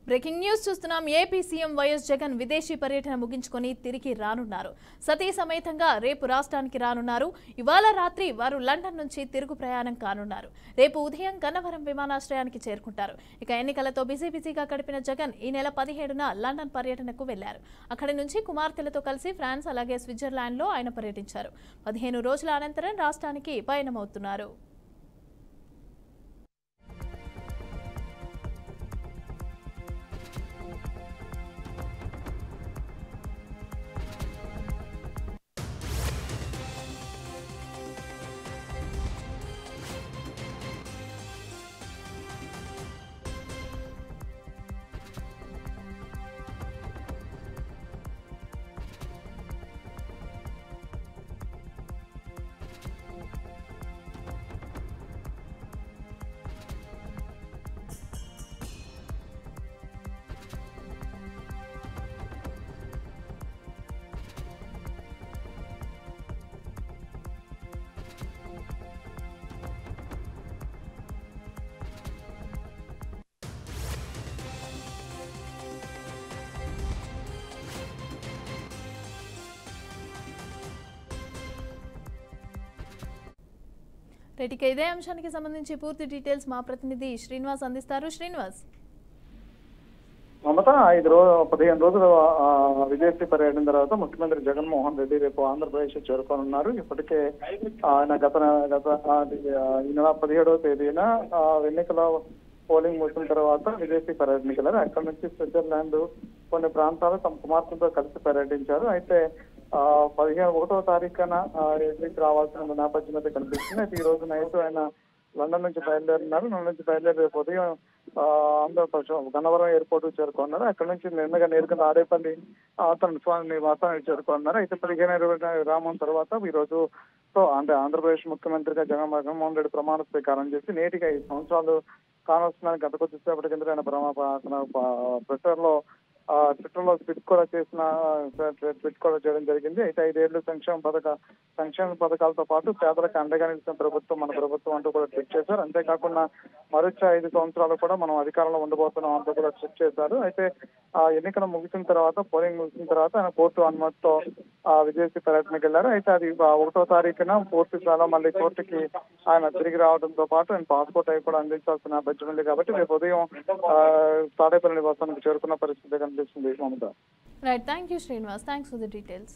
Breaking news చూస్తున్నాం. AP CM YS Jagan విదేశీ పర్యటన ముగించుకొని తిరిగి రానున్నారు. సతీ సమేతంగా రేపు రాష్ట్రానికి రానున్నారు. ఇవాళ రాత్రి వారు లండన్ నుంచి తిరుగు ప్రయాణం కానున్నారు. రేపు ఉదయం గన్నవరం విమానాశ్రయానికి చేరుకుంటారు. ఇక ఎన్నికలతో బిజీగా గడిపిన జగన్ ఈ నెల 17న లండన్ పర్యటనకు వెళ్లారు. అక్కడి నుంచి కుమార్తెలతో కలిసి ఫ్రాన్స్ అలాగే స్విట్జర్లాండ్లో ఆయన పర్యటించారు. 15 రోజుల అనంతరం రాష్ట్రానికి పయనమవుతున్నారు. రైట్, ఇదే అంశానికి సంబంధించి పూర్తి డీటెయిల్స్ మా ప్రతినిధి శ్రీనివాస్ అందిస్తారు. శ్రీనివాస్, మమత 15 రోజుల విదేశీ పర్యటన తర్వాత ముఖ్యమంత్రి జగన్మోహన్ రెడ్డి రేపు ఆంధ్రప్రదేశ్ చేరుకోనున్నారు. ఇప్పటికే ఆయన ఈ నెల 17వ తేదీన ఎన్నికల పోలింగ్ ముగిసిన తర్వాత విదేశీ పర్యటనకి వెళ్ళారు. అక్కడి నుంచి స్విట్జర్లాండ్ కొన్ని ప్రాంతాలు తమ కుమార్తెలతో కలిసి పర్యటించారు. అయితే 1వ తారీఖున ఢిల్లీకి రావాల్సిన నేపథ్యం అయితే కనిపిస్తుంది. అయితే ఈ రోజు నైట్ ఆయన లండన్ నుంచి బయలుదేరున్నారు. లండన్ నుంచి బయలుదేరి రేపు ఉదయం ఆంధ్రప్రదేశ్ గన్నవరం ఎయిర్పోర్ట్ చేరుకున్నారు. అక్కడ నుంచి నేరుగా ఆడేపల్లి తన స్వామి నివాసానికి చేరుకున్నారు. అయితే 15-20 గ్రామం తర్వాత ఈ రోజు ఆంధ్రప్రదేశ్ ముఖ్యమంత్రిగా జగన్మోహన్ రెడ్డి ప్రమాణ స్వీకారం చేసి నేటిగా 5 సంవత్సరాలు కానొస్తున్నాను. గత కొద్దిసేపటి కింద ఆయన ట్విట్టర్ లో ట్వీట్ కూడా చేయడం జరిగింది. అయితే 5 ఏళ్లు సంక్షేమ పథకాలతో పాటు పేదలకు అండగా నిలిచిన ప్రభుత్వం మన ప్రభుత్వం అంటూ కూడా ట్వీట్ చేశారు. అంతేకాకుండా మరొచ్చే 5 సంవత్సరాలు కూడా మనం అధికారంలో ఉండబోతున్నాం అంటూ కూడా ట్వీట్ చేశారు. అయితే ఎన్నికలు ముగిసిన తర్వాత పోలింగ్ ముగిసిన తర్వాత ఆయన కోర్టు అనుమతితో విదేశీ పర్యటనకు వెళ్లారు. అయితే అది 1వ తారీఖున పూర్తి స్థాయిలో మళ్ళీ కోర్టుకి ఆయన తిరిగి రావడంతో పాటు ఆయన పాస్పోర్ట్ అవి కూడా అందించాల్సిన నేపథ్యం ఉంది. కాబట్టి రేపు ఉదయం తాడేపల్లి నివాసానికి చేరుకున్న పరిస్థితి కనిపిస్తుంది. Mamata. Right, thank you Srinivas, thanks for the details.